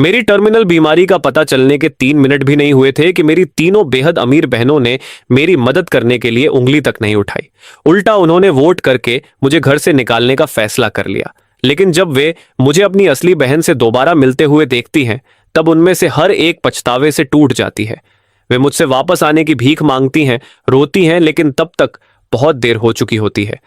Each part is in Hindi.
मेरी टर्मिनल बीमारी का पता चलने के 3 मिनट भी नहीं हुए थे कि मेरी तीनों बेहद अमीर बहनों ने मेरी मदद करने के लिए उंगली तक नहीं उठाई। उल्टा उन्होंने वोट करके मुझे घर से निकालने का फैसला कर लिया। लेकिन जब वे मुझे अपनी असली बहन से दोबारा मिलते हुए देखती हैं, तब उनमें से हर एक पछतावे से टूट जाती है। वे मुझसे वापस आने की भीख मांगती हैं, रोती हैं, लेकिन तब तक बहुत देर हो चुकी होती है।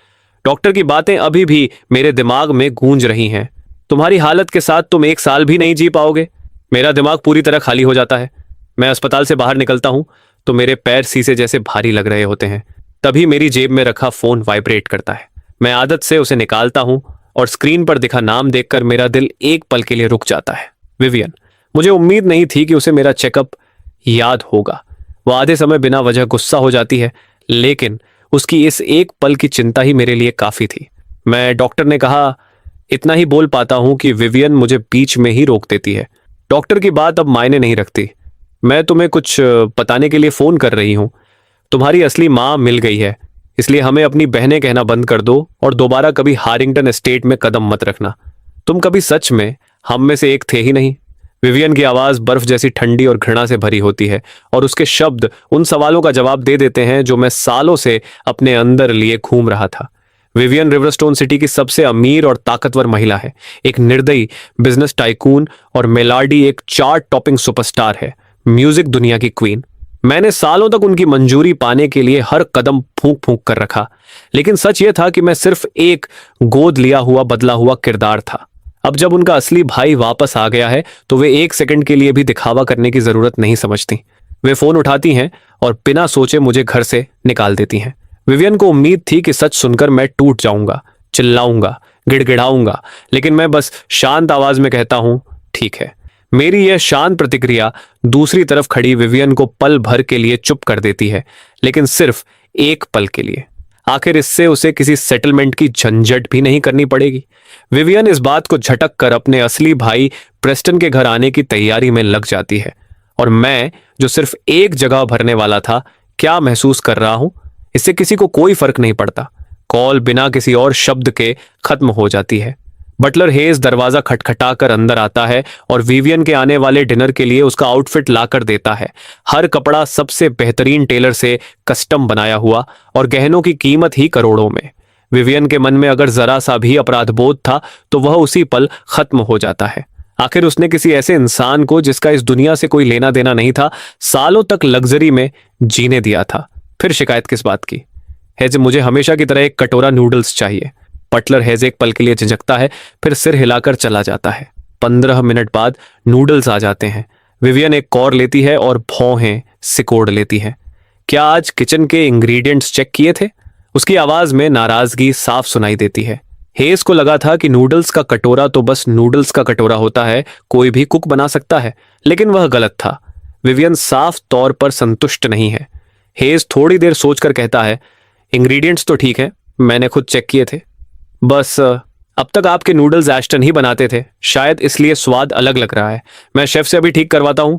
डॉक्टर की बातें अभी भी मेरे दिमाग में गूंज रही हैं। तुम्हारी हालत के साथ तुम 1 साल भी नहीं जी पाओगे। मेरा दिमाग पूरी तरह खाली हो जाता है। मैं अस्पताल से बाहर निकलता हूं तो मेरे पैर शीशे जैसे भारी लग रहे होते हैं। तभी मेरी जेब में रखा फोन वाइब्रेट करता है। मैं आदत से उसे निकालता हूं और स्क्रीन पर दिखा नाम देखकर मेरा दिल एक पल के लिए रुक जाता है। विवियन। मुझे उम्मीद नहीं थी कि उसे मेरा चेकअप याद होगा। वह आधे समय बिना वजह गुस्सा हो जाती है, लेकिन उसकी इस एक पल की चिंता ही मेरे लिए काफी थी। मैं डॉक्टर ने कहा इतना ही बोल पाता हूं कि विवियन मुझे बीच में ही रोक देती है। डॉक्टर की बात अब मायने नहीं रखती। मैं तुम्हें कुछ बताने के लिए फोन कर रही हूं। तुम्हारी असली मां मिल गई है, इसलिए हमें अपनी बहनें कहना बंद कर दो और दोबारा कभी हारिंगटन एस्टेट में कदम मत रखना। तुम कभी सच में हम में से एक थे ही नहीं। विवियन की आवाज बर्फ जैसी ठंडी और घृणा से भरी होती है और उसके शब्द उन सवालों का जवाब दे देते हैं जो मैं सालों से अपने अंदर लिए घूम रहा था। विवियन रिवरस्टोन सिटी की सबसे अमीर और ताकतवर महिला है, एक निर्दयी बिजनेस टाइकून, और मेलार्डी एक चार्ट टॉपिंग सुपरस्टार है, म्यूजिक दुनिया की क्वीन। मैंने सालों तक उनकी मंजूरी पाने के लिए हर कदम फूंक फूंक कर रखा, लेकिन सच यह था कि मैं सिर्फ एक गोद लिया हुआ बदला हुआ किरदार था। अब जब उनका असली भाई वापस आ गया है तो वे 1 सेकंड के लिए भी दिखावा करने की जरूरत नहीं समझती। वे फोन उठाती हैं और बिना सोचे मुझे घर से निकाल देती हैं। विवियन को उम्मीद थी कि सच सुनकर मैं टूट जाऊंगा, चिल्लाऊंगा, गिड़गिड़ाऊंगा, लेकिन मैं बस शांत आवाज में कहता हूं ठीक है। मेरी यह शांत प्रतिक्रिया दूसरी तरफ खड़ी विवियन को पल भर के लिए चुप कर देती है, लेकिन सिर्फ एक पल के लिए। आखिर इससे उसे किसी सेटलमेंट की झंझट भी नहीं करनी पड़ेगी। विवियन इस बात को झटक कर अपने असली भाई प्रेस्टन के घर आने की तैयारी में लग जाती है, और मैं जो सिर्फ एक जगह भरने वाला था, क्या महसूस कर रहा हूं इससे किसी को कोई फर्क नहीं पड़ता। कॉल बिना किसी और शब्द के खत्म हो जाती है। बटलर हेज दरवाजा खटखटाकर अंदर आता है और विवियन के आने वाले डिनर के लिए उसका आउटफिट लाकर देता है। हर कपड़ा सबसे बेहतरीन टेलर से कस्टम बनाया हुआ, और गहनों की कीमत ही करोड़ों में। विवियन के मन में अगर जरा सा भी अपराध बोध था तो वह उसी पल खत्म हो जाता है। आखिर उसने किसी ऐसे इंसान को जिसका इस दुनिया से कोई लेना देना नहीं था, सालों तक लग्जरी में जीने दिया था। फिर शिकायत किस बात की? हेज, मुझे हमेशा की तरह एक कटोरा नूडल्स चाहिए। बटलर हेज एक पल के लिए झिझकता है, फिर सिर हिलाकर चला जाता है। 15 मिनट बाद नूडल्स आ जाते हैं। विवियन एक कौर लेती है और भौहें सिकोड़ लेती है। क्या आज किचन के इंग्रेडिएंट्स चेक किए थे? उसकी आवाज में नाराजगी साफ सुनाई देती है। हेज को लगा था कि नूडल्स का कटोरा तो बस नूडल्स का कटोरा होता है, कोई भी कुक बना सकता है, लेकिन वह गलत था। विवियन साफ तौर पर संतुष्ट नहीं है। हेज थोड़ी देर सोचकर कहता है, इंग्रेडिएंट्स तो ठीक है, मैंने खुद चेक किए थे। बस अब तक आपके नूडल्स एस्टन ही बनाते थे, शायद इसलिए स्वाद अलग लग रहा है। मैं शेफ से अभी ठीक करवाता हूं।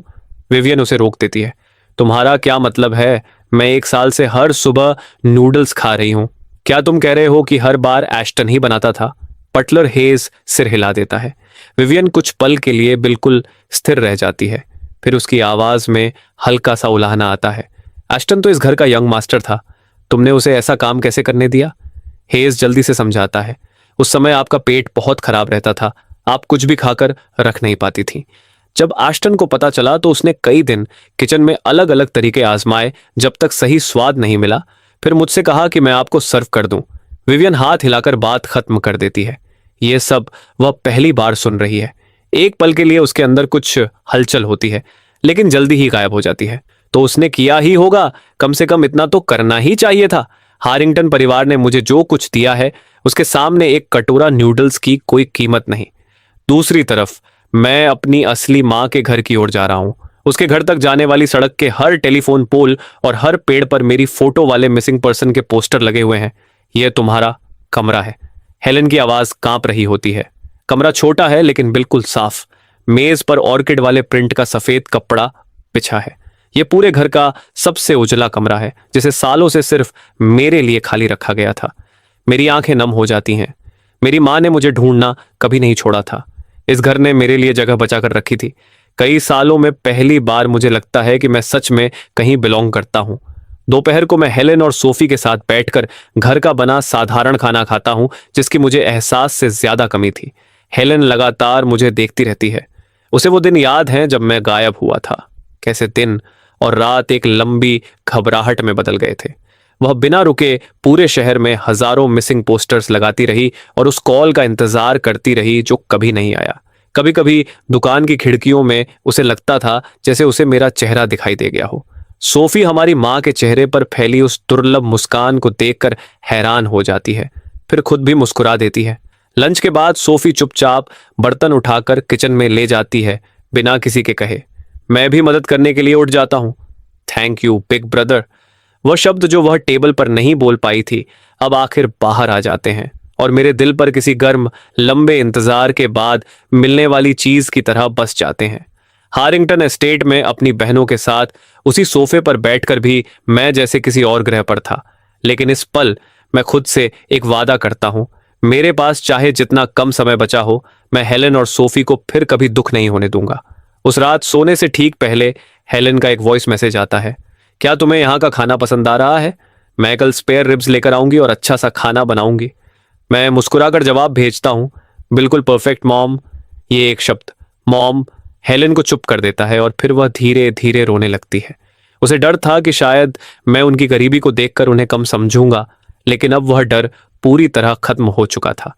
विवियन उसे रोक देती है। तुम्हारा क्या मतलब है? मैं 1 साल से हर सुबह नूडल्स खा रही हूं। क्या तुम कह रहे हो कि हर बार एस्टन ही बनाता था? बटलर हेज सिर हिला देता है। विवियन कुछ पल के लिए बिल्कुल स्थिर रह जाती है, फिर उसकी आवाज में हल्का सा उलाहना आता है। एस्टन तो इस घर का यंग मास्टर था, तुमने उसे ऐसा काम कैसे करने दिया? हेज जल्दी से समझाता है, उस समय आपका पेट बहुत खराब रहता था, आप कुछ भी खाकर रख नहीं पाती थी। जब एस्टन को पता चला तो उसने कई दिन किचन में अलग अलग तरीके आजमाए, जब तक सही स्वाद नहीं मिला। फिर मुझसे कहा कि मैं आपको सर्व कर दूं। विवियन हाथ हिलाकर बात खत्म कर देती है। यह सब वह पहली बार सुन रही है। एक पल के लिए उसके अंदर कुछ हलचल होती है, लेकिन जल्दी ही गायब हो जाती है। तो उसने किया ही होगा, कम से कम इतना तो करना ही चाहिए था। हारिंगटन परिवार ने मुझे जो कुछ दिया है उसके सामने एक कटोरा नूडल्स की कोई कीमत नहीं। दूसरी तरफ मैं अपनी असली मां के घर की ओर जा रहा हूं। उसके घर तक जाने वाली सड़क के हर टेलीफोन पोल और हर पेड़ पर मेरी फोटो वाले मिसिंग पर्सन के पोस्टर लगे हुए हैं। यह तुम्हारा कमरा है। हेलन की आवाज कांप रही होती है। कमरा छोटा है लेकिन बिल्कुल साफ। मेज पर ऑर्किड वाले प्रिंट का सफेद कपड़ा बिछा है। यह पूरे घर का सबसे उजला कमरा है, जिसे सालों से सिर्फ मेरे लिए खाली रखा गया था। मेरी आंखें नम हो जाती हैं। मेरी मां ने मुझे ढूंढना कभी नहीं छोड़ा था। इस घर ने मेरे लिए जगह बचा कर रखी थी। कई सालों में पहली बार मुझे लगता है कि मैं सच में कहीं बिलोंग करता हूं। दोपहर को मैं हेलेन और सोफी के साथ बैठकर घर का बना साधारण खाना खाता हूं, जिसकी मुझे एहसास से ज्यादा कमी थी। हेलेन लगातार मुझे देखती रहती है। उसे वो दिन याद हैं जब मैं गायब हुआ था। कैसे दिन और रात एक लंबी घबराहट में बदल गए थे। वह बिना रुके पूरे शहर में हजारों मिसिंग पोस्टर्स लगाती रही और उस कॉल का इंतजार करती रही जो कभी नहीं आया। कभी कभी दुकान की खिड़कियों में उसे लगता था जैसे उसे मेरा चेहरा दिखाई दे गया हो। सोफी हमारी माँ के चेहरे पर फैली उस दुर्लभ मुस्कान को देखकर हैरान हो जाती है, फिर खुद भी मुस्कुरा देती है। लंच के बाद सोफी चुपचाप बर्तन उठाकर किचन में ले जाती है, बिना किसी के कहे। मैं भी मदद करने के लिए उठ जाता हूँ। Thank you big brother. वह शब्द जो वह टेबल पर नहीं बोल पाई थी, अब आखिर बाहर आ जाते हैं और मेरे दिल पर किसी गर्म लंबे इंतजार के बाद मिलने वाली चीज की तरह बस जाते हैं। हारिंगटन एस्टेट में अपनी बहनों के साथ उसी सोफे पर बैठकर भी मैं जैसे किसी और ग्रह पर था। लेकिन इस पल मैं खुद से एक वादा करता हूं, मेरे पास चाहे जितना कम समय बचा हो, मैं हेलेन और सोफी को फिर कभी दुख नहीं होने दूंगा। उस रात सोने से ठीक पहले हेलेन का एक वॉइस मैसेज आता है। क्या तुम्हें यहाँ का खाना पसंद आ रहा है? मैं कल स्पेयर रिब्स लेकर आऊंगी और अच्छा सा खाना बनाऊंगी। मैं मुस्कुराकर जवाब भेजता हूँ, बिल्कुल परफेक्ट मॉम। ये एक शब्द मॉम हेलेन को चुप कर देता है और फिर वह धीरे धीरे रोने लगती है। उसे डर था कि शायद मैं उनकी गरीबी को देखकर उन्हें कम समझूंगा, लेकिन अब वह डर पूरी तरह खत्म हो चुका था।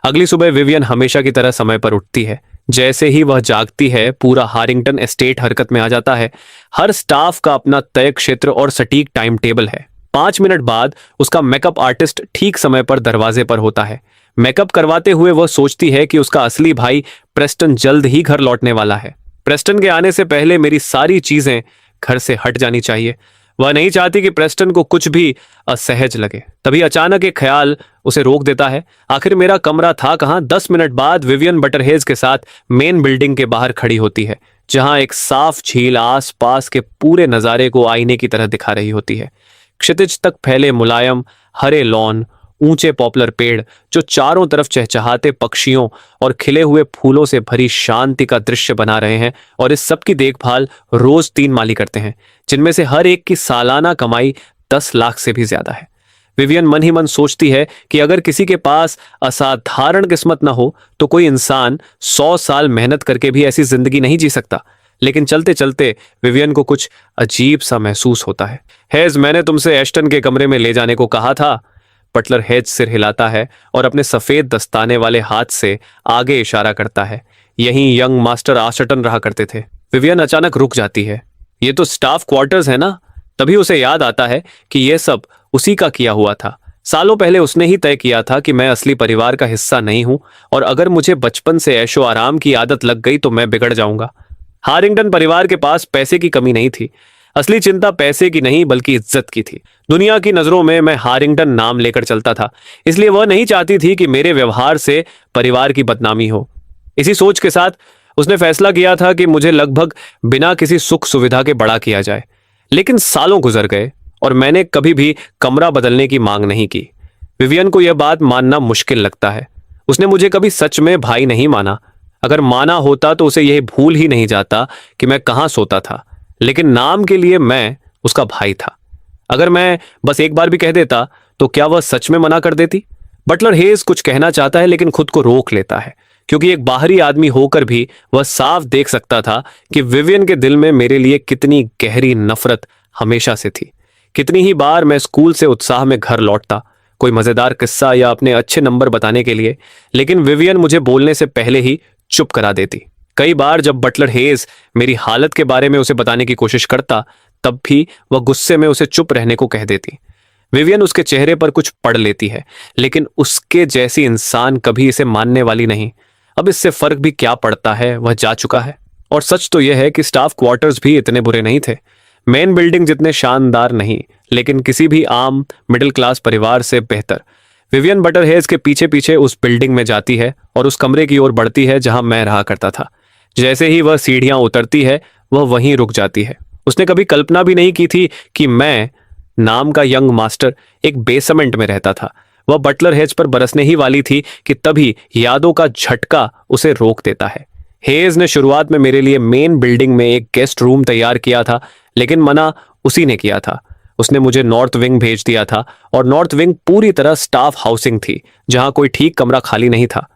अगली सुबह विवियन हमेशा की तरह समय पर उठती है। जैसे ही वह जागती है, पूरा हारिंगटन एस्टेट हरकत में आ जाता है। हर स्टाफ का अपना तय क्षेत्र और सटीक टाइम टेबल है। 5 मिनट बाद उसका मेकअप आर्टिस्ट ठीक समय पर दरवाजे पर होता है। मेकअप करवाते हुए वह सोचती है कि उसका असली भाई प्रेस्टन जल्द ही घर लौटने वाला है। प्रेस्टन के आने से पहले मेरी सारी चीजें घर से हट जानी चाहिए। वह नहीं चाहती कि प्रेस्टन को कुछ भी असहज लगे। तभी अचानक एक ख्याल उसे रोक देता है। आखिर मेरा कमरा था कहाँ? 10 मिनट बाद विवियन बटरहेज के साथ मेन बिल्डिंग के बाहर खड़ी होती है, जहां एक साफ झील आस पास के पूरे नजारे को आईने की तरह दिखा रही होती है। क्षितिज तक फैले मुलायम हरे लॉन, ऊंचे पॉपुलर पेड़ जो चारों तरफ चहचहाते पक्षियों और खिले हुए फूलों से भरी शांति का दृश्य बना रहे हैं। और इस सब की देखभाल रोज 3 माली करते हैं, जिनमें से हर एक की सालाना कमाई 10 लाख से भी ज्यादा है। विवियन मन ही मन सोचती है कि अगर किसी के पास असाधारण किस्मत न हो तो कोई इंसान 100 साल मेहनत करके भी ऐसी जिंदगी नहीं जी सकता। लेकिन चलते चलते विवियन को कुछ अजीब सा महसूस होता है। हेज, मैंने तुमसे एस्टन के कमरे में ले जाने को कहा था। बटलर हेज सिर हिलाता है और अपने सफेद दस्ताने वाले हाथ से आगे इशारा करता है। यहीं यंग मास्टर आशटन रहा करते थे। विवियन अचानक रुक जाती है। ये तो स्टाफ क्वार्टर्स है ना? तभी उसे याद आता है कि यह सब उसी का किया हुआ था। सालों पहले उसने ही तय किया था कि मैं असली परिवार का हिस्सा नहीं हूं और अगर मुझे बचपन से ऐशो आराम की आदत लग गई तो मैं बिगड़ जाऊंगा। हारिंगटन परिवार के पास पैसे की कमी नहीं थी। असली चिंता पैसे की नहीं बल्कि इज्जत की थी। दुनिया की नजरों में मैं हारिंगटन नाम लेकर चलता था, इसलिए वह नहीं चाहती थी कि मेरे व्यवहार से परिवार की बदनामी हो। इसी सोच के साथ उसने फैसला किया था कि मुझे लगभग बिना किसी सुख सुविधा के बड़ा किया जाए। लेकिन सालों गुजर गए और मैंने कभी भी कमरा बदलने की मांग नहीं की। विवियन को यह बात मानना मुश्किल लगता है। उसने मुझे कभी सच में भाई नहीं माना। अगर माना होता तो उसे यह भूल ही नहीं जाता कि मैं कहां सोता था। लेकिन नाम के लिए मैं उसका भाई था। अगर मैं बस एक बार भी कह देता तो क्या वह सच में मना कर देती? बटलर हेज कुछ कहना चाहता है लेकिन खुद को रोक लेता है, क्योंकि एक बाहरी आदमी होकर भी वह साफ देख सकता था कि विवियन के दिल में मेरे लिए कितनी गहरी नफरत हमेशा से थी। कितनी ही बार मैं स्कूल से उत्साह में घर लौटता, कोई मजेदार किस्सा या अपने अच्छे नंबर बताने के लिए, लेकिन विवियन मुझे बोलने से पहले ही चुप करा देती। कई बार जब बटलर हेज मेरी हालत के बारे में उसे बताने की कोशिश करता, तब भी वह गुस्से में उसे चुप रहने को कह देती। विवियन उसके चेहरे पर कुछ पढ़ लेती है, लेकिन उसके जैसी इंसान कभी इसे मानने वाली नहीं। अब इससे फर्क भी क्या पड़ता है, वह जा चुका है। और सच तो यह है कि स्टाफ क्वार्टर्स भी इतने बुरे नहीं थे। मेन बिल्डिंग जितने शानदार नहीं, लेकिन किसी भी आम मिडिल क्लास परिवार से बेहतर। विवियन बटरहेज के पीछे पीछे उस बिल्डिंग में जाती है और उस कमरे की ओर बढ़ती है जहां मैं रहा करता था। जैसे ही वह सीढ़ियां उतरती है, वह वहीं रुक जाती है। उसने कभी कल्पना भी नहीं की थी कि मैं नाम का यंग मास्टर एक बेसमेंट में रहता था। वह बटलर हेज पर बरसने ही वाली थी कि तभी यादों का झटका उसे रोक देता है। हेज ने शुरुआत में मेरे लिए मेन बिल्डिंग में एक गेस्ट रूम तैयार किया था, लेकिन मना उसी ने किया था। उसने मुझे नॉर्थ विंग भेज दिया था और नॉर्थ विंग पूरी तरह स्टाफ हाउसिंग थी, जहां कोई ठीक कमरा खाली नहीं था।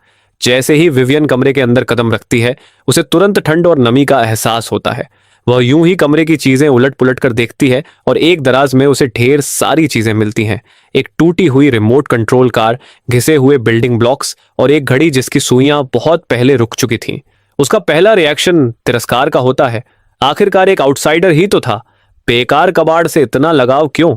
जैसे ही विवियन कमरे के अंदर कदम रखती है, उसे तुरंत ठंड और नमी का एहसास होता है। वह यूं ही कमरे की चीजें उलट पुलट कर देखती है और एक दराज में उसे ढेर सारी चीजें मिलती हैं। एक टूटी हुई रिमोट कंट्रोल कार, घिसे हुए बिल्डिंग ब्लॉक्स और एक घड़ी जिसकी सुइयां बहुत पहले रुक चुकी थीं। उसका पहला रिएक्शन तिरस्कार का होता है। आखिरकार एक आउटसाइडर ही तो था, बेकार कबाड़ से इतना लगाव क्यों?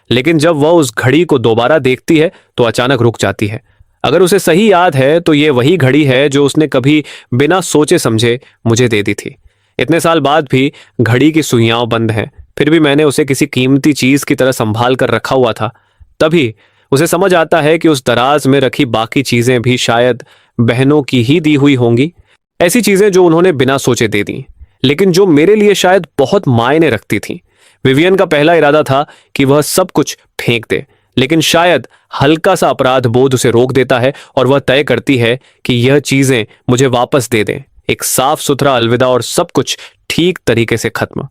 लेकिन जब वह उस घड़ी को दोबारा देखती है तो अचानक रुक जाती है। अगर उसे सही याद है तो ये वही घड़ी है जो उसने कभी बिना सोचे समझे मुझे दे दी थी। इतने साल बाद भी घड़ी की सुइयां बंद हैं, फिर भी मैंने उसे किसी कीमती चीज की तरह संभाल कर रखा हुआ था। तभी उसे समझ आता है कि उस दराज में रखी बाकी चीजें भी शायद बहनों की ही दी हुई होंगी। ऐसी चीजें जो उन्होंने बिना सोचे दे दी, लेकिन जो मेरे लिए शायद बहुत मायने रखती थीं। विवियन का पहला इरादा था कि वह सब कुछ फेंक दे, लेकिन शायद हल्का सा अपराध बोध उसे रोक देता है और वह तय करती है कि यह चीजें मुझे वापस दे दें। एक साफ सुथरा अलविदा और सब कुछ ठीक तरीके से खत्म।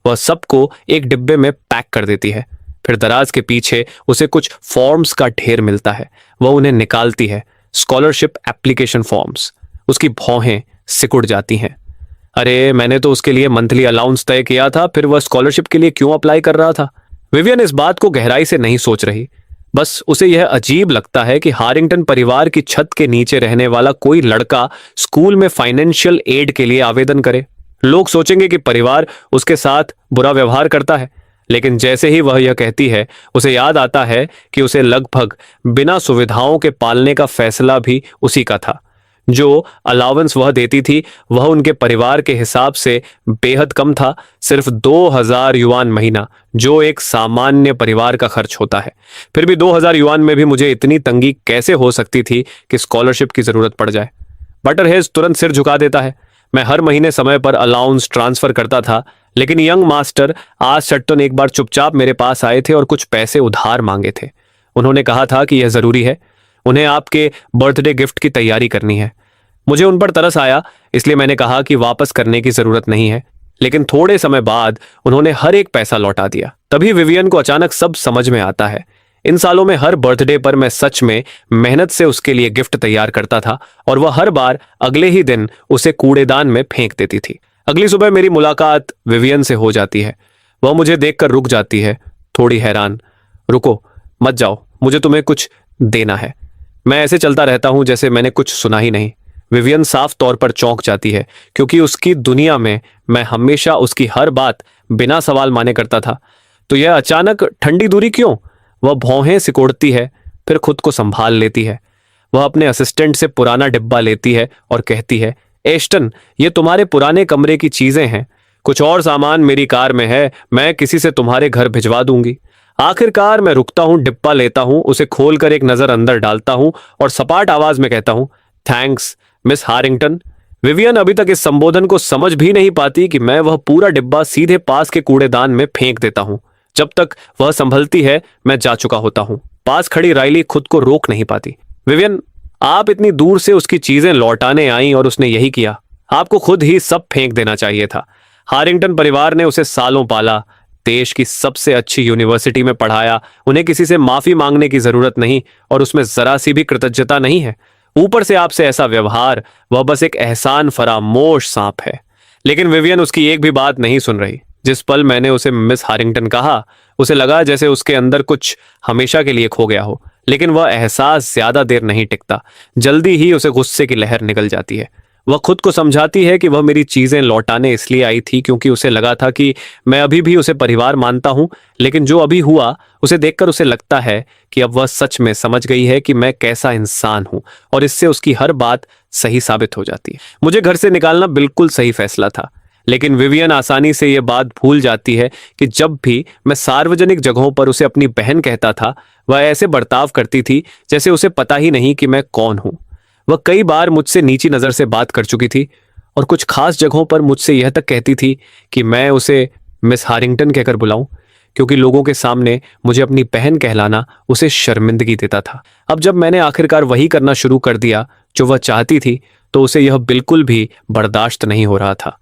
वह सबको एक डिब्बे में पैक कर देती है। फिर दराज के पीछे उसे कुछ फॉर्म्स का ढेर मिलता है। वह उन्हें निकालती है। Scholarship application forms. उसकी भौहें सिकुड़ जाती हैं। अरे, मैंने तो उसके लिए मंथली अलाउंस तय किया था, फिर वह स्कॉलरशिप के लिए क्यों अप्लाई कर रहा था? विवियन इस बात को गहराई से नहीं सोच रही। बस उसे यह अजीब लगता है कि हारिंगटन परिवार की छत के नीचे रहने वाला कोई लड़का स्कूल में फाइनेंशियल एड के लिए आवेदन करे। लोग सोचेंगे कि परिवार उसके साथ बुरा व्यवहार करता है, लेकिन जैसे ही वह यह कहती है, उसे याद आता है कि उसे लगभग बिना सुविधाओं के पालने का फैसला भी उसी का था। जो अलाउंस वह देती थी वह उनके परिवार के हिसाब से बेहद कम था, सिर्फ 2000 युआन महीना, जो एक सामान्य परिवार का खर्च होता है। फिर भी 2000 युआन में भी मुझे इतनी तंगी कैसे हो सकती थी कि स्कॉलरशिप की जरूरत पड़ जाए? बटरहेज तुरंत सिर झुका देता है। मैं हर महीने समय पर अलाउंस ट्रांसफर करता था, लेकिन यंग मास्टर आज सट्टन एक बार चुपचाप मेरे पास आए थे और कुछ पैसे उधार मांगे थे। उन्होंने कहा था कि यह जरूरी है, उन्हें आपके बर्थडे गिफ्ट की तैयारी करनी है। मुझे उन पर तरस आया, इसलिए मैंने कहा कि वापस करने की जरूरत नहीं है, लेकिन थोड़े समय बाद उन्होंने हर एक पैसा लौटा दिया। तभी विवियन को अचानक सब समझ में आता है। इन सालों में हर बर्थडे पर मैं सच में मेहनत से उसके लिए गिफ्ट तैयार करता था और वह हर बार अगले ही दिन उसे कूड़ेदान में फेंक देती थी। अगली सुबह मेरी मुलाकात विवियन से हो जाती है। वह मुझे देखकर रुक जाती है, थोड़ी हैरान। रुको, मत जाओ, मुझे तुम्हें कुछ देना है। मैं ऐसे चलता रहता हूं जैसे मैंने कुछ सुना ही नहीं। विवियन साफ तौर पर चौंक जाती है, क्योंकि उसकी दुनिया में मैं हमेशा उसकी हर बात बिना सवाल माने करता था। तो यह अचानक ठंडी दूरी क्यों? वह भौहें सिकोड़ती है, फिर खुद को संभाल लेती है। वह अपने असिस्टेंट से पुराना डिब्बा लेती है और कहती है, एस्टन, ये तुम्हारे पुराने कमरे की चीजें हैं। कुछ और सामान मेरी कार में है, मैं किसी से तुम्हारे घर भिजवा दूंगी। आखिरकार मैं रुकता हूं, डिब्बा लेता हूं, उसे खोलकर एक नजर अंदर डालता हूं और सपाट आवाज में कहता हूं, थैंक्स मिस हारिंगटन। विवियन अभी तक इस संबोधन को समझ भी नहीं पाती कि मैं वह पूरा डिब्बा सीधे पास के कूड़ेदान में फेंक देता हूं। जब तक वह संभलती है, मैं जा चुका होता हूं। पास खड़ी राइली खुद को रोक नहीं पाती। विवियन, आप इतनी दूर से उसकी चीजें लौटाने आई और उसने यही किया। आपको खुद ही सब फेंक देना चाहिए था। हारिंगटन परिवार ने उसे सालों पाला, देश की सबसे अच्छी यूनिवर्सिटी में पढ़ाया। उन्हें किसी से माफी मांगने की जरूरत नहीं और उसमें जरा सी भी कृतज्ञता नहीं है। ऊपर से आपसे ऐसा व्यवहार, वह बस एक एहसान फरामोश सांप है। लेकिन विवियन उसकी एक भी बात नहीं सुन रही। जिस पल मैंने उसे मिस हारिंगटन कहा, उसे लगा जैसे उसके अंदर कुछ हमेशा के लिए खो गया हो। लेकिन वह एहसास ज्यादा देर नहीं टिकता। जल्दी ही उसे गुस्से की लहर निकल जाती है। वह खुद को समझाती है कि वह मेरी चीजें लौटाने इसलिए आई थी क्योंकि उसे लगा था कि मैं अभी भी उसे परिवार मानता हूं। लेकिन जो अभी हुआ, उसे देखकर उसे लगता है कि अब वह सच में समझ गई है कि मैं कैसा इंसान हूं, और इससे उसकी हर बात सही साबित हो जाती है। मुझे घर से निकालना बिल्कुल सही फैसला था, लेकिन विवियन आसानी से यह बात भूल जाती है कि जब भी मैं सार्वजनिक जगहों पर उसे अपनी बहन कहता था, वह ऐसे बर्ताव करती थी जैसे उसे पता ही नहीं कि मैं कौन हूं। वह कई बार मुझसे नीची नजर से बात कर चुकी थी और कुछ खास जगहों पर मुझसे यह तक कहती थी कि मैं उसे मिस हारिंगटन कहकर बुलाऊं, क्योंकि लोगों के सामने मुझे अपनी बहन कहलाना उसे शर्मिंदगी देता था। अब जब मैंने आखिरकार वही करना शुरू कर दिया जो वह चाहती थी, तो उसे यह बिल्कुल भी बर्दाश्त नहीं हो रहा था।